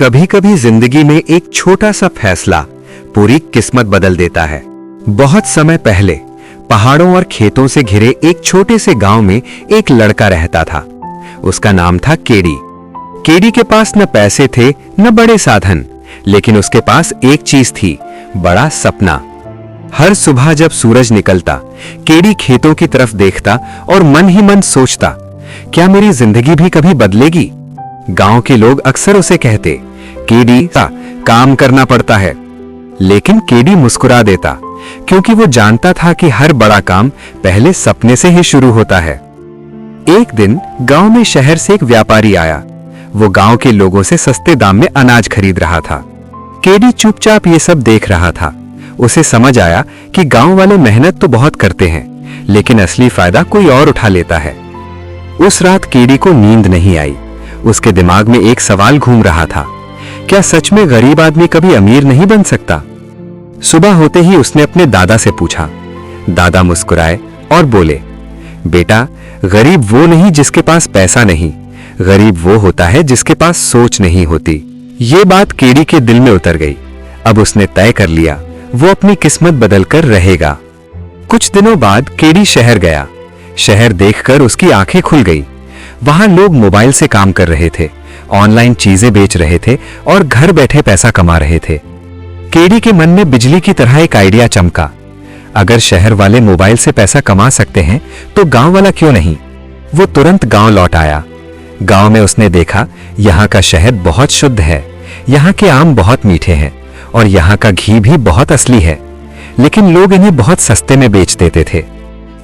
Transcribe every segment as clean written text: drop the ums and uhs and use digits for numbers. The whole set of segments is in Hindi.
कभी कभी जिंदगी में एक छोटा सा फैसला पूरी किस्मत बदल देता है। बहुत समय पहले पहाड़ों और खेतों से घिरे एक छोटे से गांव में एक लड़का रहता था। उसका नाम था केडी। केडी के पास न पैसे थे न बड़े साधन, लेकिन उसके पास एक चीज थी, बड़ा सपना। हर सुबह जब सूरज निकलता, केडी खेतों की तरफ देखता और मन ही मन सोचता, क्या मेरी जिंदगी भी कभी बदलेगी। गांव के लोग अक्सर उसे कहते, केडी काम करना पड़ता है, लेकिन केडी मुस्कुरा देता, क्योंकि वो जानता था कि हर बड़ा काम पहले सपने से ही शुरू होता है। एक दिन गांव में शहर से एक व्यापारी आया। वो गांव के लोगों से सस्ते दाम में अनाज खरीद रहा था। केडी चुपचाप ये सब देख रहा था। उसे समझ आया कि गांव वाले मेहनत तो बहुत करते हैं, लेकिन असली फायदा कोई और उठा लेता है। उस रात केडी को नींद नहीं आई। उसके दिमाग में एक सवाल घूम रहा था, क्या सच में गरीब आदमी कभी अमीर नहीं बन सकता। सुबह होते ही उसने अपने दादा से पूछा। दादा मुस्कुराए और बोले, बेटा, गरीब वो नहीं जिसके पास पैसा नहीं, गरीब वो होता है जिसके पास सोच नहीं होती। ये बात केडी के दिल में उतर गई। अब उसने तय कर लिया, वो अपनी किस्मत बदलकर रहेगा। कुछ दिनों बाद केडी शहर गया। शहर देखकर उसकी आंखें खुल गई। वहां लोग मोबाइल से काम कर रहे थे, ऑनलाइन चीजें बेच रहे थे और घर बैठे पैसा कमा रहे थे। केडी के मन में बिजली की तरह एक आइडिया चमका। अगर शहर वाले मोबाइल से पैसा कमा सकते हैं तो गांव वाला क्यों नहीं। वो तुरंत गांव लौट आया। गांव में उसने देखा, यहाँ का शहद बहुत शुद्ध है, यहाँ के आम बहुत मीठे हैं और यहाँ का घी भी बहुत असली है, लेकिन लोग इन्हें बहुत सस्ते में बेच देते थे।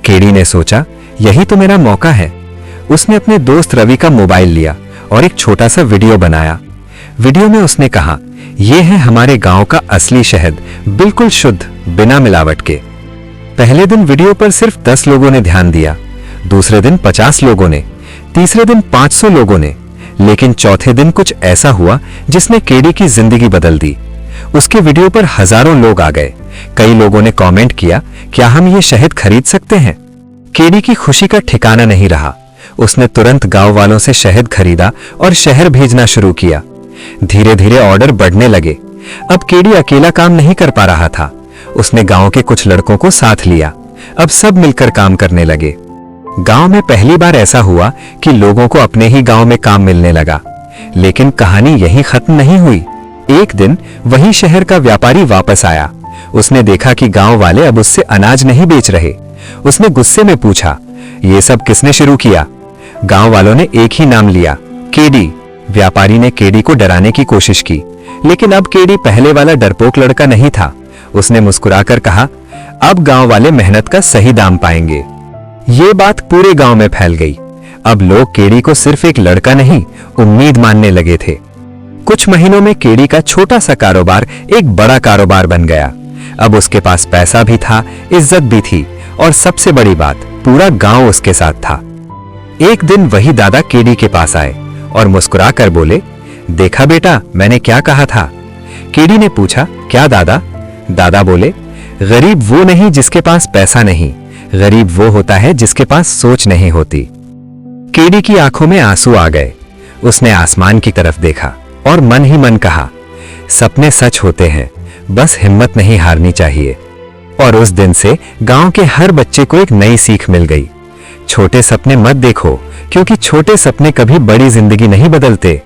केडी ने सोचा, यही तो मेरा मौका है। उसने अपने दोस्त रवि का मोबाइल लिया और एक छोटा सा वीडियो बनाया। वीडियो में उसने कहा, यह है हमारे गांव का असली शहद, बिल्कुल शुद्ध, बिना मिलावट के। पहले दिन वीडियो पर सिर्फ 10 लोगों ने ध्यान दिया, दूसरे दिन 50 लोगों ने, तीसरे दिन 500 लोगों ने, लेकिन चौथे दिन कुछ ऐसा हुआ जिसने केडी की जिंदगी बदल दी। उसके वीडियो पर हजारों लोग आ गए। कई लोगों ने कमेंट किया, क्या हम ये शहद खरीद सकते हैं। केडी की खुशी का ठिकाना नहीं रहा। उसने तुरंत गांव वालों से शहद खरीदा और शहर भेजना शुरू किया। धीरे धीरे ऑर्डर बढ़ने लगे। अब केडी अकेला काम नहीं कर पा रहा था। उसने गांव के कुछ लड़कों को साथ लिया। अब सब मिलकर काम करने लगे। गांव में पहली बार ऐसा हुआ कि लोगों को अपने ही गांव में काम मिलने लगा। लेकिन कहानी यहीं खत्म नहीं हुई। एक दिन वही शहर का व्यापारी वापस आया। उसने देखा कि गांव वाले अब उससे अनाज नहीं बेच रहे। उसने गुस्से में पूछा, ये सब किसने शुरू किया। गांव वालों ने एक ही नाम लिया, केडी। व्यापारी ने केडी को डराने की कोशिश की, लेकिन अब केडी पहले वाला डरपोक लड़का नहीं था। उसने मुस्कुराकर कहा, अब गांव वाले मेहनत का सही दाम पाएंगे। ये बात पूरे गांव में फैल गई। अब लोग केडी को सिर्फ एक लड़का नहीं, उम्मीद मानने लगे थे। कुछ महीनों में केडी का छोटा सा कारोबार एक बड़ा कारोबार बन गया। अब उसके पास पैसा भी था, इज्जत भी थी और सबसे बड़ी बात, पूरा गांव उसके साथ था। एक दिन वही दादा केडी के पास आए और मुस्कुराकर बोले, देखा बेटा, मैंने क्या कहा था। केडी ने पूछा, क्या दादा। दादा बोले, गरीब वो नहीं जिसके पास पैसा नहीं, गरीब वो होता है जिसके पास सोच नहीं होती। केडी की आंखों में आंसू आ गए। उसने आसमान की तरफ देखा और मन ही मन कहा, सपने सच होते हैं, बस हिम्मत नहीं हारनी चाहिए। और उस दिन से गांव के हर बच्चे को एक नई सीख मिल गई। छोटे सपने मत देखो, क्योंकि छोटे सपने कभी बड़ी जिंदगी नहीं बदलते।